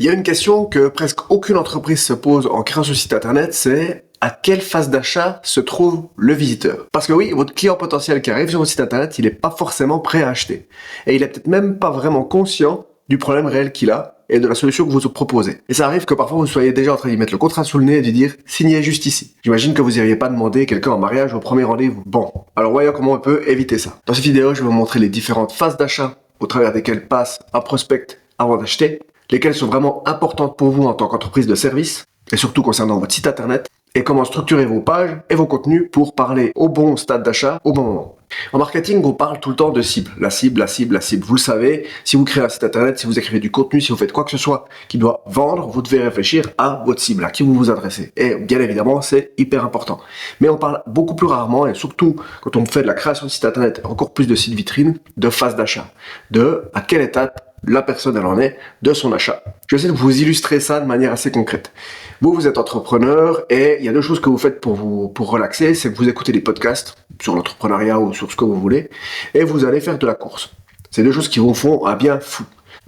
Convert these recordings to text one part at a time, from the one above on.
Il y a une question que presque aucune entreprise se pose en créant ce site internet, c'est à quelle phase d'achat se trouve le visiteur? Parce que oui, votre client potentiel qui arrive sur votre site internet, il n'est pas forcément prêt à acheter. Et il est peut-être même pas vraiment conscient du problème réel qu'il a et de la solution que vous proposez. Et ça arrive que parfois vous soyez déjà en train d'y mettre le contrat sous le nez et de dire « signez juste ici ». J'imagine que vous n'iriez pas demander quelqu'un en mariage au premier rendez-vous. Bon, alors voyons comment on peut éviter ça. Dans cette vidéo, je vais vous montrer les différentes phases d'achat au travers desquelles passe un prospect avant d'acheter, lesquelles sont vraiment importantes pour vous en tant qu'entreprise de service, et surtout concernant votre site internet, et comment structurer vos pages et vos contenus pour parler au bon stade d'achat au bon moment. En marketing, on parle tout le temps de cible. La cible, la cible, la cible. Vous le savez, si vous créez un site internet, si vous écrivez du contenu, si vous faites quoi que ce soit qui doit vendre, vous devez réfléchir à votre cible, à qui vous vous adressez. Et bien évidemment, c'est hyper important. Mais on parle beaucoup plus rarement, et surtout quand on fait de la création de site internet, encore plus de site vitrine, de phase d'achat. De à quelle étape la personne elle en est de son achat. Je vais essayer de vous illustrer ça de manière assez concrète. Vous êtes entrepreneur et il y a deux choses que vous faites pour relaxer, c'est que vous écoutez des podcasts sur l'entrepreneuriat ou sur ce que vous voulez et vous allez faire de la course. C'est deux choses qui vous font un bien fou,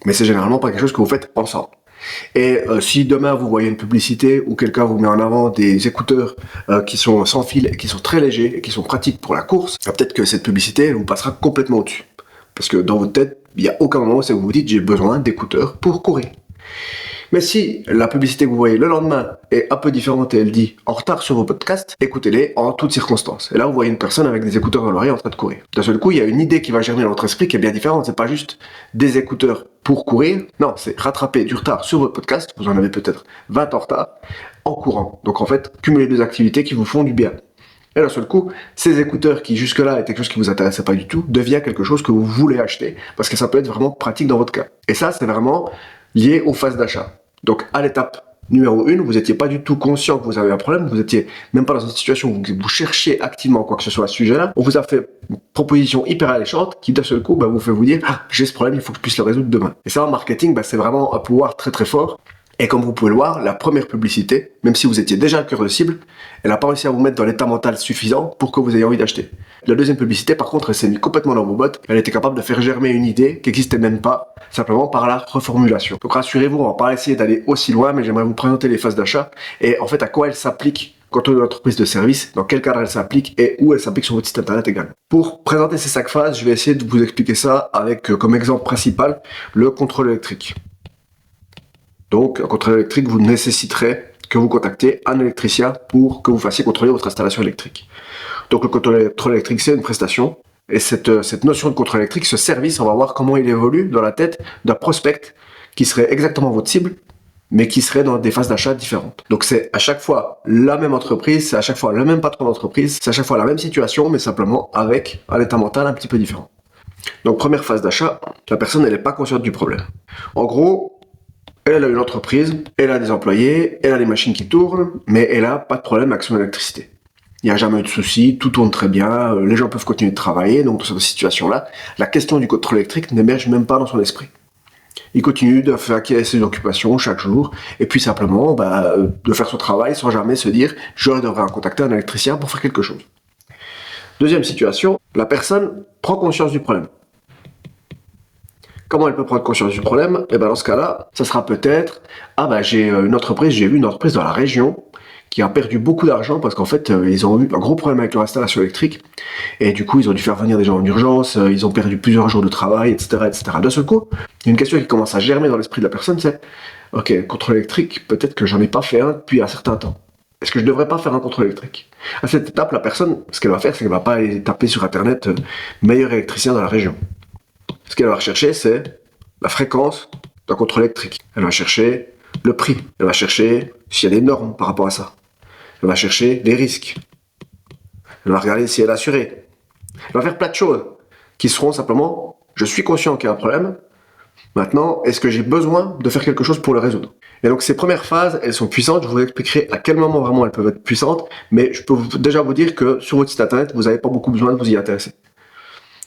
mais c'est généralement pas quelque chose que vous faites ensemble. Et si demain vous voyez une publicité où quelqu'un vous met en avant des écouteurs qui sont sans fil et qui sont très légers et qui sont pratiques pour la course, peut-être que cette publicité elle vous passera complètement au-dessus. Parce que dans votre tête, il n'y a aucun moment où vous vous dites j'ai besoin d'écouteurs pour courir. Mais si la publicité que vous voyez le lendemain est un peu différente et elle dit en retard sur vos podcasts, écoutez-les en toutes circonstances. Et là, vous voyez une personne avec des écouteurs dans l'oreille en train de courir. D'un seul coup, il y a une idée qui va germer dans votre esprit qui est bien différente. C'est pas juste des écouteurs pour courir. Non, c'est rattraper du retard sur votre podcast. Vous en avez peut-être 20 en retard en courant. Donc en fait, cumuler deux activités qui vous font du bien. Et d'un seul coup, ces écouteurs qui jusque-là étaient quelque chose qui vous intéressait pas du tout, devient quelque chose que vous voulez acheter parce que ça peut être vraiment pratique dans votre cas. Et ça, c'est vraiment lié aux phases d'achat. Donc, à l'étape numéro 1, vous n'étiez pas du tout conscient que vous avez un problème, vous étiez même pas dans une situation où vous cherchiez activement quoi que ce soit à ce sujet-là. On vous a fait une proposition hyper alléchante qui d'un seul coup, vous fait vous dire, ah, j'ai ce problème, il faut que je puisse le résoudre demain. Et ça, en marketing, c'est vraiment un pouvoir très très fort. Et comme vous pouvez le voir, la première publicité, même si vous étiez déjà le cœur de cible, elle n'a pas réussi à vous mettre dans l'état mental suffisant pour que vous ayez envie d'acheter. La deuxième publicité, par contre, elle s'est mise complètement dans vos bottes. Elle était capable de faire germer une idée qui n'existait même pas, simplement par la reformulation. Donc rassurez-vous, on va pas essayer d'aller aussi loin, mais j'aimerais vous présenter les phases d'achat et en fait à quoi elles s'appliquent quand on est une entreprise de service, dans quel cadre elle s'applique et où elle s'applique sur votre site internet également. Pour présenter ces 5 phases, je vais essayer de vous expliquer ça avec comme exemple principal le contrôle électrique. Donc, un contrôle électrique vous nécessiterez que vous contactiez un électricien pour que vous fassiez contrôler votre installation électrique. Donc, le contrôle électrique, c'est une prestation. Et cette notion de contrôle électrique, ce service, on va voir comment il évolue dans la tête d'un prospect qui serait exactement votre cible, mais qui serait dans des phases d'achat différentes. Donc, c'est à chaque fois la même entreprise, c'est à chaque fois le même patron d'entreprise, c'est à chaque fois la même situation, mais simplement avec un état mental un petit peu différent. Donc, première phase d'achat, la personne, elle n'est pas consciente du problème. En gros, elle a une entreprise, elle a des employés, elle a des machines qui tournent, mais elle a pas de problème avec son électricité. Il n'y a jamais eu de souci, tout tourne très bien, les gens peuvent continuer de travailler, donc dans cette situation-là, la question du contrôle électrique n'émerge même pas dans son esprit. Il continue de faire ses occupations chaque jour, et puis simplement de faire son travail sans jamais se dire « je devrais contacter un électricien pour faire quelque chose ». Deuxième situation, la personne prend conscience du problème. Comment elle peut prendre conscience du problème? Et dans ce cas-là, ça sera peut-être j'ai vu une entreprise dans la région qui a perdu beaucoup d'argent parce qu'en fait ils ont eu un gros problème avec leur installation électrique et du coup ils ont dû faire venir des gens en urgence, ils ont perdu plusieurs jours de travail, etc., etc. D'un seul coup, il y a une question qui commence à germer dans l'esprit de la personne, c'est ok, contrôle électrique, peut-être que j'en ai pas fait un depuis un certain temps. Est-ce que je devrais pas faire un contrôle électrique? À cette étape, la personne, ce qu'elle va faire, c'est qu'elle va pas aller taper sur internet meilleur électricien dans la région. Ce qu'elle va rechercher, c'est la fréquence d'un contrôle électrique. Elle va chercher le prix. Elle va chercher s'il y a des normes par rapport à ça. Elle va chercher les risques. Elle va regarder si elle est assurée. Elle va faire plein de choses qui seront simplement, je suis conscient qu'il y a un problème. Maintenant, est-ce que j'ai besoin de faire quelque chose pour le résoudre? Et donc ces premières phases, elles sont puissantes. Je vous expliquerai à quel moment vraiment elles peuvent être puissantes. Mais je peux déjà vous dire que sur votre site internet, vous n'avez pas beaucoup besoin de vous y intéresser.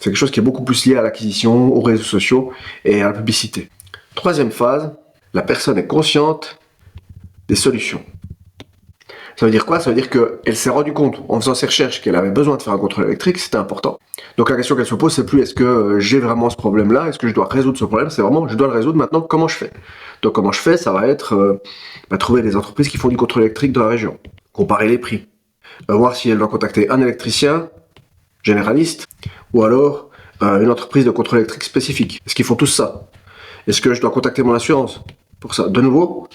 C'est quelque chose qui est beaucoup plus lié à l'acquisition, aux réseaux sociaux et à la publicité. Troisième phase, la personne est consciente des solutions. Ça veut dire quoi? Ça veut dire qu'elle s'est rendue compte, en faisant ses recherches, qu'elle avait besoin de faire un contrôle électrique, c'était important. Donc la question qu'elle se pose, c'est plus est-ce que j'ai vraiment ce problème-là? Est-ce que je dois résoudre ce problème? C'est vraiment, je dois le résoudre maintenant, comment je fais? Donc comment je fais? Ça va être trouver des entreprises qui font du contrôle électrique dans la région, comparer les prix, voir si elle doit contacter un électricien généraliste ou alors une entreprise de contrôle électrique spécifique. Est-ce qu'ils font tous ça? Est-ce que je dois contacter mon assurance pour ça? De nouveau,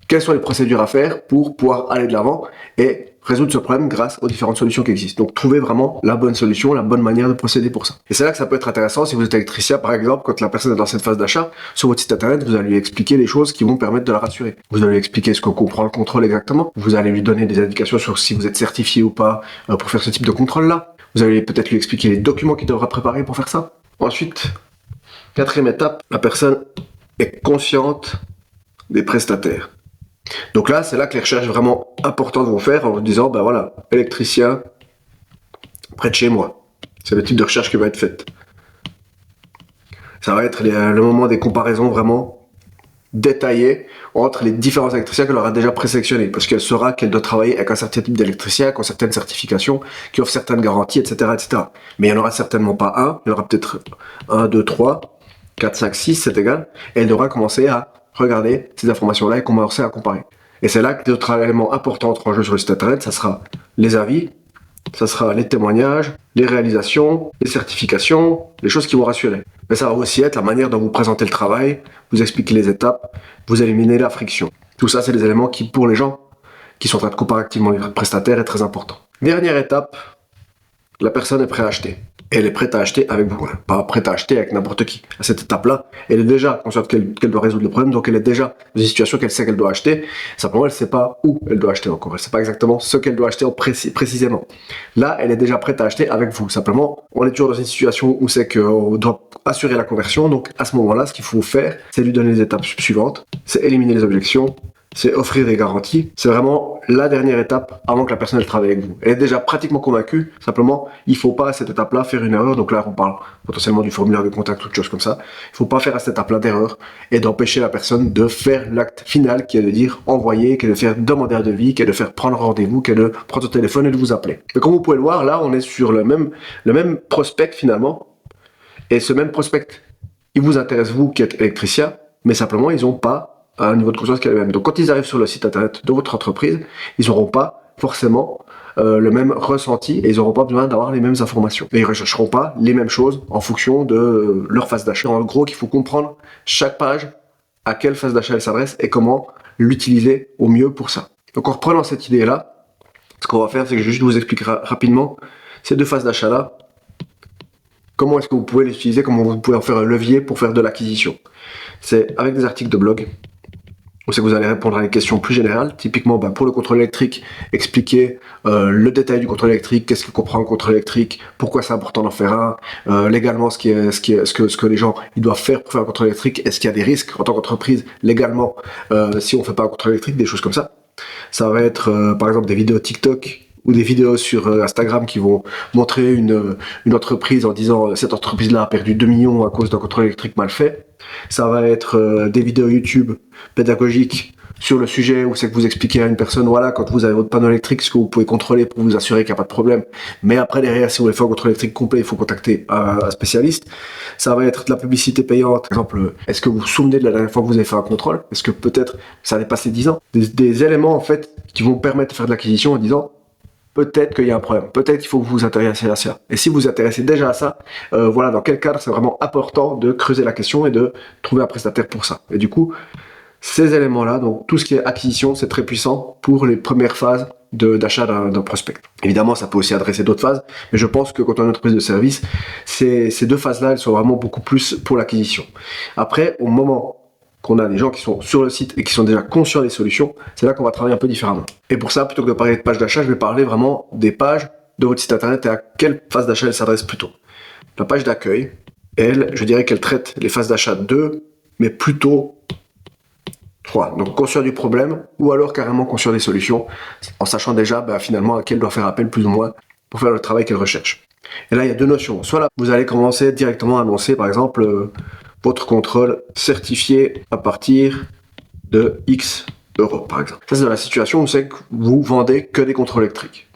quelles sont les procédures à faire pour pouvoir aller de l'avant et résoudre ce problème grâce aux différentes solutions qui existent. Donc, trouver vraiment la bonne solution, la bonne manière de procéder pour ça. Et c'est là que ça peut être intéressant si vous êtes électricien, par exemple, quand la personne est dans cette phase d'achat, sur votre site internet, vous allez lui expliquer les choses qui vont permettre de la rassurer. Vous allez lui expliquer ce que comprend le contrôle exactement. Vous allez lui donner des indications sur si vous êtes certifié ou pas pour faire ce type de contrôle-là. Vous allez peut-être lui expliquer les documents qu'il devra préparer pour faire ça. Ensuite, quatrième étape, la personne est consciente des prestataires. Donc là, c'est là que les recherches vraiment importantes vont faire en vous disant, ben voilà, électricien près de chez moi. C'est le type de recherche qui va être faite. Ça va être le moment des comparaisons vraiment détaillées entre les différents électriciens qu'elle aura déjà présélectionnés, parce qu'elle saura qu'elle doit travailler avec un certain type d'électricien, qui ont certaines certifications, qui offrent certaines garanties, etc., etc. Mais il n'y en aura certainement pas un, il y en aura peut-être 1, 2, 3, 4, 5, 6, c'est égal, et elle devra commencer à regarder ces informations-là et commencer à comparer. Et c'est là que d'autres éléments importants entre en jeu sur le site internet, ça sera les avis, ça sera les témoignages, les réalisations, les certifications, les choses qui vont rassurer. Mais ça va aussi être la manière dont vous présentez le travail, vous expliquez les étapes, vous éliminez la friction. Tout ça, c'est des éléments qui, pour les gens qui sont en train de comparer activement les prestataires, est très important. Dernière étape, la personne est prête à acheter. Elle est prête à acheter avec vous, pas prête à acheter avec n'importe qui. À cette étape-là, elle est déjà consciente qu'elle doit résoudre le problème, donc elle est déjà dans une situation qu'elle sait qu'elle doit acheter. Simplement, elle ne sait pas où elle doit acheter encore. Elle ne sait pas exactement ce qu'elle doit acheter précisément. Là, elle est déjà prête à acheter avec vous. Simplement, on est toujours dans une situation où c'est qu'on doit assurer la conversion. Donc, à ce moment-là, ce qu'il faut faire, c'est lui donner les étapes suivantes. C'est éliminer les objections. C'est offrir des garanties. C'est vraiment la dernière étape avant que la personne elle travaille avec vous. Elle est déjà pratiquement convaincue. Simplement, il ne faut pas à cette étape-là faire une erreur. Donc là, on parle potentiellement du formulaire de contact ou de choses comme ça. Il ne faut pas faire à cette étape-là d'erreur et d'empêcher la personne de faire l'acte final qui est de dire envoyer, qui est de faire demander un devis, qui est de faire prendre rendez-vous, qui est de prendre son téléphone et de vous appeler. Mais comme vous pouvez le voir, là, on est sur le même prospect finalement. Et ce même prospect, il vous intéresse vous qui êtes électricien, mais simplement, ils n'ont pas à un niveau de conscience qui est le même. Donc quand ils arrivent sur le site internet de votre entreprise, ils n'auront pas forcément le même ressenti et ils n'auront pas besoin d'avoir les mêmes informations. Et ils ne rechercheront pas les mêmes choses en fonction de leur phase d'achat. En gros, qu'il faut comprendre chaque page, à quelle phase d'achat elle s'adresse et comment l'utiliser au mieux pour ça. Donc en reprenant cette idée-là, ce qu'on va faire, c'est que je vais juste vous expliquer rapidement ces deux phases d'achat-là. Comment est-ce que vous pouvez les utiliser, comment vous pouvez en faire un levier pour faire de l'acquisition. C'est avec des articles de blog. C'est que vous allez répondre à des questions plus générales. Typiquement, pour le contrôle électrique, expliquer le détail du contrôle électrique, qu'est-ce que comprend un contrôle électrique, pourquoi c'est important d'en faire un, légalement ce que les gens ils doivent faire pour faire un contrôle électrique, est-ce qu'il y a des risques en tant qu'entreprise légalement si on ne fait pas un contrôle électrique, des choses comme ça. Ça va être par exemple des vidéos TikTok ou des vidéos sur Instagram qui vont montrer une entreprise en disant cette entreprise-là a perdu 2 millions à cause d'un contrôle électrique mal fait. Ça va être des vidéos YouTube pédagogiques sur le sujet où c'est que vous expliquez à une personne, voilà, quand vous avez votre panneau électrique, ce que vous pouvez contrôler pour vous assurer qu'il n'y a pas de problème. Mais après, derrière, si vous voulez faire un contrôle électrique complet, il faut contacter un spécialiste. Ça va être de la publicité payante. Par exemple, est-ce que vous vous souvenez de la dernière fois que vous avez fait un contrôle? Est-ce que peut-être ça a dépassé 10 ans? Des éléments, en fait, qui vont permettre de faire de l'acquisition en disant, peut-être qu'il y a un problème, peut-être qu'il faut que vous vous intéressiez à ça. Et si vous vous intéressez déjà à ça, voilà dans quel cadre c'est vraiment important de creuser la question et de trouver un prestataire pour ça. Et du coup, ces éléments-là, donc tout ce qui est acquisition, c'est très puissant pour les premières phases d'achat d'un prospect. Évidemment, ça peut aussi adresser d'autres phases, mais je pense que quand on a une entreprise de service, ces deux phases-là, elles sont vraiment beaucoup plus pour l'acquisition. Après, au moment qu'on a des gens qui sont sur le site et qui sont déjà conscients des solutions, c'est là qu'on va travailler un peu différemment. Et pour ça, plutôt que de parler de page d'achat, je vais parler vraiment des pages de votre site internet et à quelle phase d'achat elle s'adresse plutôt. La page d'accueil, elle, je dirais qu'elle traite les phases d'achat 2, mais plutôt 3. Donc conscient du problème ou alors carrément conscient des solutions, en sachant déjà finalement à qui elle doit faire appel plus ou moins pour faire le travail qu'elle recherche. Et là, il y a deux notions. Soit là, vous allez commencer directement à annoncer, par exemple, votre contrôle certifié à partir de X d'Europe, par exemple. Ça, c'est dans la situation où c'est que vous vendez que des contrôles électriques.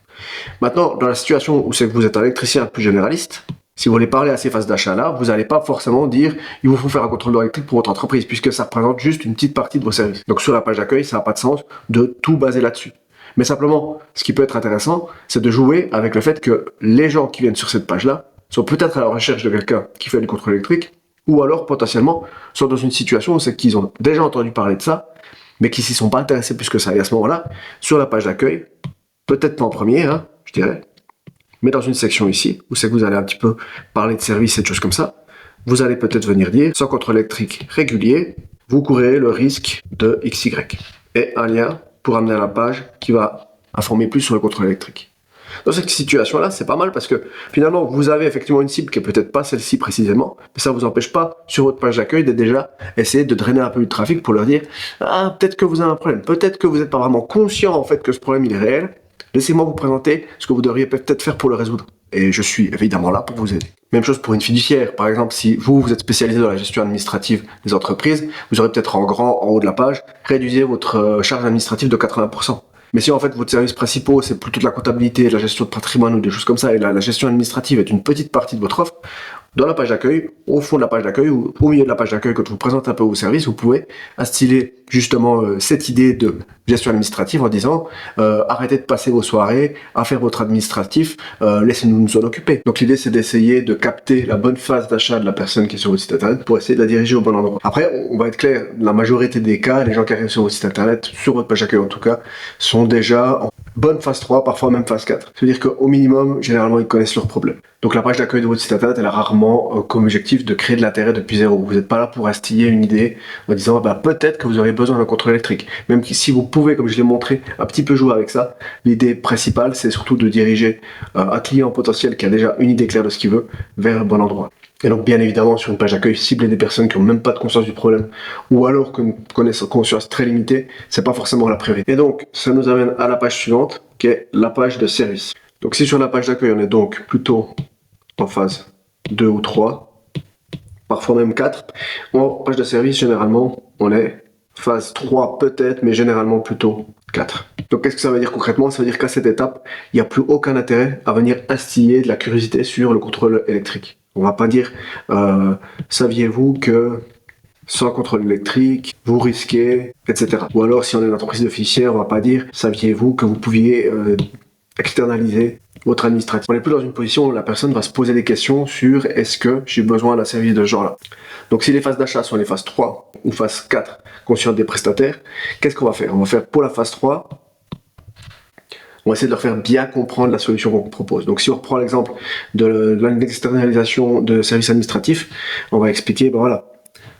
Maintenant, dans la situation où c'est que vous êtes un électricien plus généraliste, si vous voulez parler à ces phases d'achat-là, vous n'allez pas forcément dire il vous faut faire un contrôle électrique pour votre entreprise, puisque ça représente juste une petite partie de vos services. Donc sur la page d'accueil, ça n'a pas de sens de tout baser là-dessus. Mais simplement, ce qui peut être intéressant, c'est de jouer avec le fait que les gens qui viennent sur cette page-là sont peut-être à la recherche de quelqu'un qui fait du contrôle électrique, ou alors potentiellement sont dans une situation où c'est qu'ils ont déjà entendu parler de ça, mais qui s'y sont pas intéressés plus que ça. Et à ce moment-là, sur la page d'accueil, peut-être pas en premier, je dirais, mais dans une section ici, où c'est que vous allez un petit peu parler de services et de choses comme ça, vous allez peut-être venir dire, sans contrôle électrique régulier, vous courez le risque de XY. Et un lien pour amener à la page qui va informer plus sur le contrôle électrique. Dans cette situation-là, c'est pas mal parce que finalement, vous avez effectivement une cible qui est peut-être pas celle-ci précisément, mais ça vous empêche pas, sur votre page d'accueil, de déjà essayer de drainer un peu du trafic pour leur dire « Ah, peut-être que vous avez un problème, peut-être que vous n'êtes pas vraiment conscient en fait que ce problème il est réel, laissez-moi vous présenter ce que vous devriez peut-être faire pour le résoudre. » Et je suis évidemment là pour vous aider. Même chose pour une fiduciaire. Par exemple, si vous êtes spécialisé dans la gestion administrative des entreprises, vous aurez peut-être en grand, en haut de la page, réduisez votre charge administrative de 80%. Mais si en fait votre service principal c'est plutôt de la comptabilité, de la gestion de patrimoine ou des choses comme ça, et la gestion administrative est une petite partie de votre offre, dans la page d'accueil, au fond de la page d'accueil ou au milieu de la page d'accueil, quand je vous présente un peu vos services, vous pouvez instiller justement cette idée de gestion administrative en disant arrêtez de passer vos soirées à faire votre administratif, laissez-nous nous en occuper. Donc l'idée c'est d'essayer de capter la bonne phase d'achat de la personne qui est sur votre site internet pour essayer de la diriger au bon endroit. Après, on va être clair, la majorité des cas, les gens qui arrivent sur votre site internet, sur votre page d'accueil en tout cas, sont déjà en bonne phase 3, parfois même phase 4. C'est-à-dire qu'au minimum, généralement, ils connaissent leurs problèmes. Donc la page d'accueil de votre site internet, elle a rarement comme objectif de créer de l'intérêt depuis zéro. Vous n'êtes pas là pour instiller une idée en disant peut-être que vous aurez besoin d'un contrôle électrique. Même si vous pouvez, comme je l'ai montré, un petit peu jouer avec ça, l'idée principale, c'est surtout de diriger un client potentiel qui a déjà une idée claire de ce qu'il veut vers le bon endroit. Et donc, bien évidemment, sur une page d'accueil, cibler des personnes qui n'ont même pas de conscience du problème, ou alors qui connaissent une conscience très limitée, c'est pas forcément la priorité. Et donc, ça nous amène à la page suivante, qui est la page de service. Donc, si sur la page d'accueil, on est donc plutôt en phase 2 ou 3, parfois même 4, en page de service, généralement, on est phase 3 peut-être, mais généralement plutôt 4. Donc, qu'est-ce que ça veut dire concrètement? Ça veut dire qu'à cette étape, il n'y a plus aucun intérêt à venir instiller de la curiosité sur le contrôle électrique. On va pas dire saviez-vous que sans contrôle électrique, vous risquez, etc. Ou alors si on est une entreprise de fiduciaire, on va pas dire saviez-vous que vous pouviez externaliser votre administratif. On est plus dans une position où la personne va se poser des questions sur est-ce que j'ai besoin d'un service de ce genre-là. Donc si les phases d'achat sont les phases 3 ou phase 4 conscientes des prestataires, qu'est-ce qu'on va faire? On va faire pour la phase 3, on va essayer de leur faire bien comprendre la solution qu'on propose. Donc si on reprend l'exemple de l'externalisation de services administratifs, on va expliquer voilà,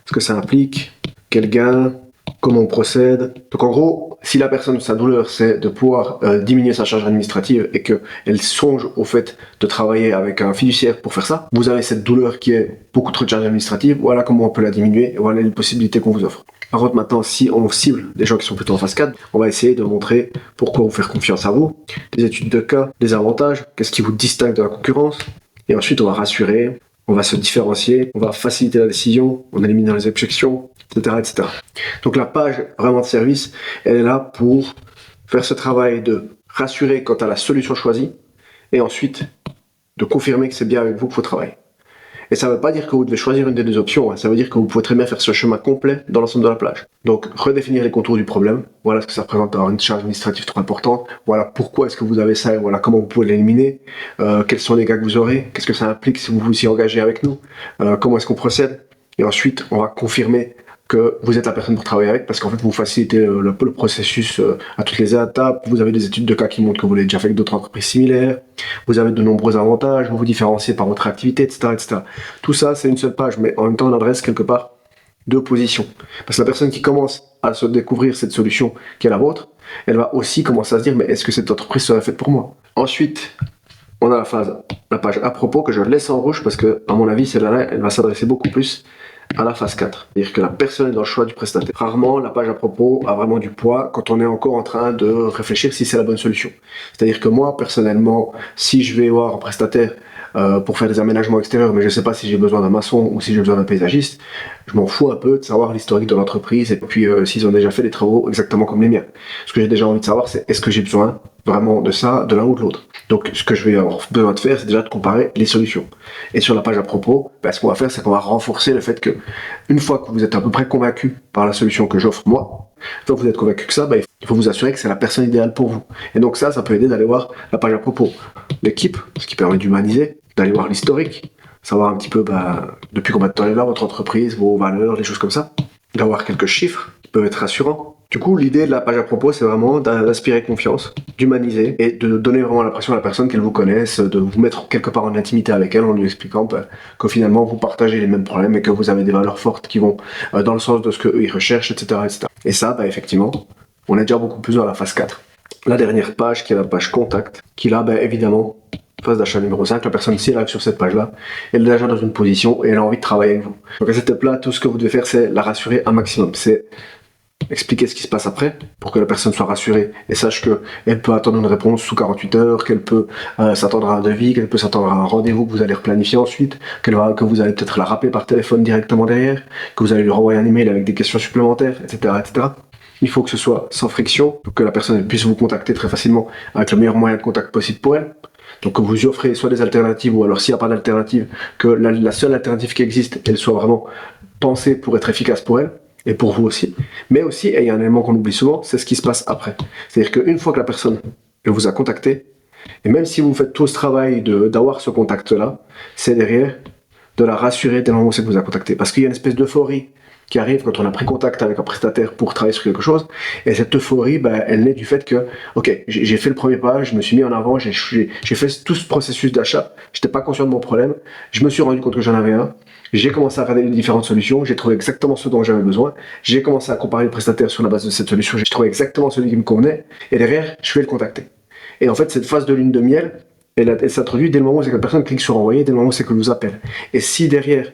ce que ça implique, quel gain, comment on procède. Donc en gros, si la personne, sa douleur, c'est de pouvoir diminuer sa charge administrative et qu'elle songe au fait de travailler avec un fiduciaire pour faire ça, vous avez cette douleur qui est beaucoup trop de charge administrative, voilà comment on peut la diminuer, et voilà les possibilités qu'on vous offre. Par contre, maintenant, si on cible des gens qui sont plutôt en phase 4, on va essayer de montrer pourquoi vous faire confiance à vous, des études de cas, des avantages, qu'est-ce qui vous distingue de la concurrence, et ensuite on va rassurer, on va se différencier, on va faciliter la décision, on élimine les objections, etc., etc. Donc la page vraiment de service, elle est là pour faire ce travail de rassurer quant à la solution choisie, et ensuite de confirmer que c'est bien avec vous qu'il faut travailler. Et ça ne veut pas dire que vous devez choisir une des deux options, ça veut dire que vous pouvez très bien faire ce chemin complet dans l'ensemble de la plage. Donc redéfinir les contours du problème, voilà ce que ça représente d'avoir une charge administrative trop importante, voilà pourquoi est-ce que vous avez ça, et voilà comment vous pouvez l'éliminer, quels sont les gains que vous aurez, qu'est-ce que ça implique si vous vous y engagez avec nous, comment est-ce qu'on procède, et ensuite on va confirmer que vous êtes la personne pour travailler avec, parce qu'en fait vous facilitez le processus à toutes les étapes, vous avez des études de cas qui montrent que vous l'avez déjà fait avec d'autres entreprises similaires, vous avez de nombreux avantages, vous vous différenciez par votre activité, etc., etc. Tout ça c'est une seule page, mais en même temps on adresse quelque part deux positions. Parce que la personne qui commence à se découvrir cette solution qui est la vôtre, elle va aussi commencer à se dire mais est-ce que cette entreprise serait faite pour moi? Ensuite, on a la page à propos que je laisse en rouge parce que à mon avis celle-là elle va s'adresser beaucoup plus à la phase 4, c'est-à-dire que la personne est dans le choix du prestataire. Rarement, la page à propos a vraiment du poids quand on est encore en train de réfléchir si c'est la bonne solution. C'est-à-dire que moi, personnellement, si je vais voir un prestataire pour faire des aménagements extérieurs, mais je sais pas si j'ai besoin d'un maçon ou si j'ai besoin d'un paysagiste, je m'en fous un peu de savoir l'historique de l'entreprise et puis s'ils ont déjà fait des travaux exactement comme les miens. Ce que j'ai déjà envie de savoir, c'est est-ce que j'ai besoin vraiment de ça, de l'un ou de l'autre. Donc ce que je vais avoir besoin de faire, c'est déjà de comparer les solutions. Et sur la page à propos, ce qu'on va faire, c'est qu'on va renforcer le fait que une fois que vous êtes à peu près convaincu par la solution que j'offre moi, une fois que vous êtes convaincu que ça, il faut vous assurer que c'est la personne idéale pour vous. Et donc ça peut aider d'aller voir la page à propos. L'équipe, ce qui permet d'humaniser, d'aller voir l'historique, savoir un petit peu depuis combien de temps est là votre entreprise, vos valeurs, des choses comme ça, d'avoir quelques chiffres qui peuvent être rassurants. Du coup, l'idée de la page à propos, c'est vraiment d'inspirer confiance, d'humaniser et de donner vraiment l'impression à la personne qu'elle vous connaisse, de vous mettre quelque part en intimité avec elle en lui expliquant que finalement vous partagez les mêmes problèmes et que vous avez des valeurs fortes qui vont dans le sens de ce qu'eux ils recherchent, etc., etc. Et ça, effectivement, on est déjà beaucoup plus dans la phase 4. La dernière page, qui est la page contact, qui là, évidemment, phase d'achat numéro 5, la personne, si elle arrive sur cette page-là, elle est déjà dans une position et elle a envie de travailler avec vous. Donc à cette étape-là, tout ce que vous devez faire, c'est la rassurer un maximum. C'est expliquer ce qui se passe après pour que la personne soit rassurée et sache qu'elle peut attendre une réponse sous 48 heures, qu'elle peut s'attendre à un devis, qu'elle peut s'attendre à un rendez-vous que vous allez replanifier ensuite, que vous allez peut-être la rappeler par téléphone directement derrière, que vous allez lui renvoyer un email avec des questions supplémentaires, etc., etc. Il faut que ce soit sans friction, pour que la personne puisse vous contacter très facilement avec le meilleur moyen de contact possible pour elle. Donc que vous lui offrez soit des alternatives, ou alors s'il n'y a pas d'alternative, que la seule alternative qui existe, elle soit vraiment pensée pour être efficace pour elle, et pour vous aussi. Mais aussi, et il y a un élément qu'on oublie souvent, c'est ce qui se passe après. C'est-à-dire qu'une fois que la personne elle vous a contacté, et même si vous faites tout ce travail d'avoir ce contact-là, c'est derrière de la rassurer dès le moment où c'est que vous a contacté. Parce qu'il y a une espèce d'euphorie qui arrive quand on a pris contact avec un prestataire pour travailler sur quelque chose. Et cette euphorie, elle naît du fait que, ok, j'ai fait le premier pas, je me suis mis en avant, j'ai fait tout ce processus d'achat, j'étais pas conscient de mon problème, je me suis rendu compte que j'en avais un, j'ai commencé à regarder les différentes solutions, j'ai trouvé exactement ce dont j'avais besoin, j'ai commencé à comparer le prestataire sur la base de cette solution, j'ai trouvé exactement celui qui me convenait, et derrière, je vais le contacter. Et en fait, cette phase de lune de miel, elle s'introduit dès le moment où c'est que la personne clique sur envoyer, dès le moment où c'est qu'elle vous appelle. Et si derrière,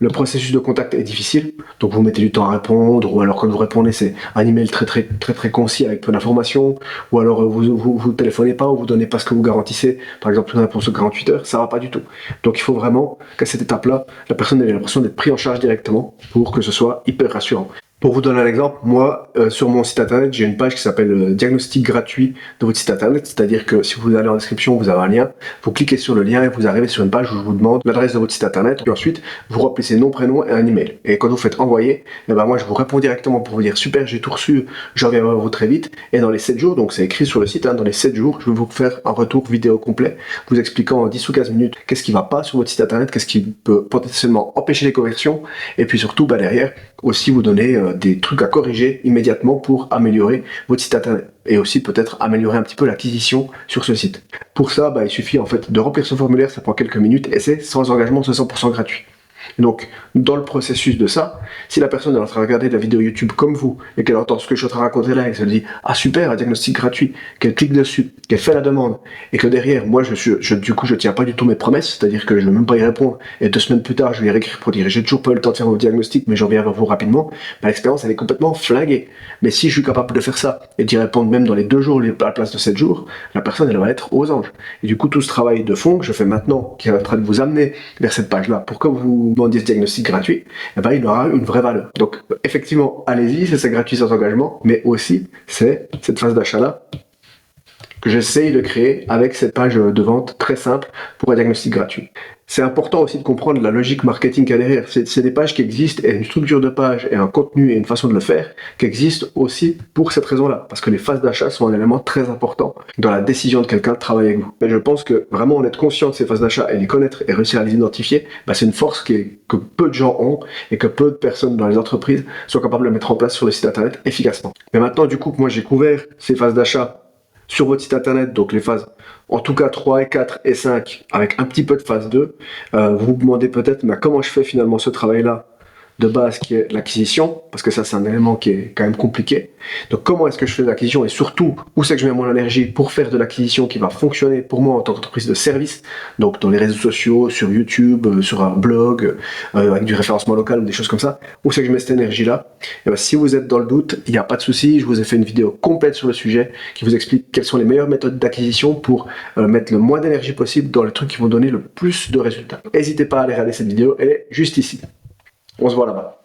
le processus de contact est difficile, donc vous mettez du temps à répondre, ou alors quand vous répondez, c'est un email très concis avec peu d'informations, ou alors vous téléphonez pas, ou vous donnez pas ce que vous garantissez, par exemple une réponse aux 48 heures, ça va pas du tout. Donc il faut vraiment qu'à cette étape-là, la personne ait l'impression d'être prise en charge directement pour que ce soit hyper rassurant. Pour vous donner un exemple, moi, sur mon site internet, j'ai une page qui s'appelle diagnostic gratuit de votre site internet, c'est-à-dire que si vous allez en description, vous avez un lien, vous cliquez sur le lien et vous arrivez sur une page où je vous demande l'adresse de votre site internet, et ensuite, vous remplissez nom, prénom et un email. Et quand vous faites envoyer, moi, je vous réponds directement pour vous dire super, j'ai tout reçu, je reviens vers vous très vite, et dans les 7 jours, donc c'est écrit sur le site, dans les 7 jours, je vais vous faire un retour vidéo complet, vous expliquant en 10 ou 15 minutes qu'est-ce qui va pas sur votre site internet, qu'est-ce qui peut potentiellement empêcher les conversions, et puis surtout, derrière, aussi vous donner des trucs à corriger immédiatement pour améliorer votre site internet et aussi peut-être améliorer un petit peu l'acquisition sur ce site. Pour ça, il suffit en fait de remplir ce formulaire, ça prend quelques minutes et c'est sans engagement, c'est 100% gratuit. Donc, dans le processus de ça, si la personne est en train de regarder la vidéo YouTube comme vous et qu'elle entend ce que je suis en train de raconter là et qu'elle se dit « Ah super, un diagnostic gratuit », qu'elle clique dessus, qu'elle fait la demande et que derrière, moi, du coup, je tiens pas du tout mes promesses, c'est-à-dire que je ne vais même pas y répondre et 2 semaines plus tard, je vais y réécrire pour dire « J'ai toujours pas eu le temps de faire vos diagnostics, mais je reviens vers vous rapidement », l'expérience, elle est complètement flinguée. Mais si je suis capable de faire ça et d'y répondre même dans les 2 jours à la place de 7 jours, la personne, elle va être aux anges. Et du coup, tout ce travail de fond que je fais maintenant, qui est en train de vous amener vers cette page-là, pour que vous demandiez ce diagnostic gratuit, il aura une vraie valeur. Donc, effectivement, allez-y, c'est gratuit sans engagement, mais aussi, c'est cette phase d'achat-là que j'essaye de créer avec cette page de vente très simple pour un diagnostic gratuit. C'est important aussi de comprendre la logique marketing qu'il y a derrière. C'est des pages qui existent et une structure de page et un contenu et une façon de le faire qui existent aussi pour cette raison-là. Parce que les phases d'achat sont un élément très important dans la décision de quelqu'un de travailler avec vous. Mais je pense que vraiment en être conscient de ces phases d'achat et les connaître et réussir à les identifier, c'est une force que peu de gens ont et que peu de personnes dans les entreprises sont capables de mettre en place sur le site internet efficacement. Mais maintenant, du coup, que moi j'ai couvert ces phases d'achat sur votre site internet, donc les phases en tout cas 3 et 4 et 5 avec un petit peu de phase 2, vous vous demandez peut-être comment je fais finalement ce travail-là de base qui est l'acquisition, parce que ça c'est un élément qui est quand même compliqué. Donc comment est-ce que je fais de l'acquisition et surtout où c'est que je mets mon énergie pour faire de l'acquisition qui va fonctionner pour moi en tant qu'entreprise de service, donc dans les réseaux sociaux, sur YouTube, sur un blog, avec du référencement local ou des choses comme ça, où c'est que je mets cette énergie-là. Et ben, si vous êtes dans le doute, il n'y a pas de souci, je vous ai fait une vidéo complète sur le sujet qui vous explique quelles sont les meilleures méthodes d'acquisition pour mettre le moins d'énergie possible dans les trucs qui vont donner le plus de résultats. N'hésitez pas à aller regarder cette vidéo, elle est juste ici. On se voit là-bas.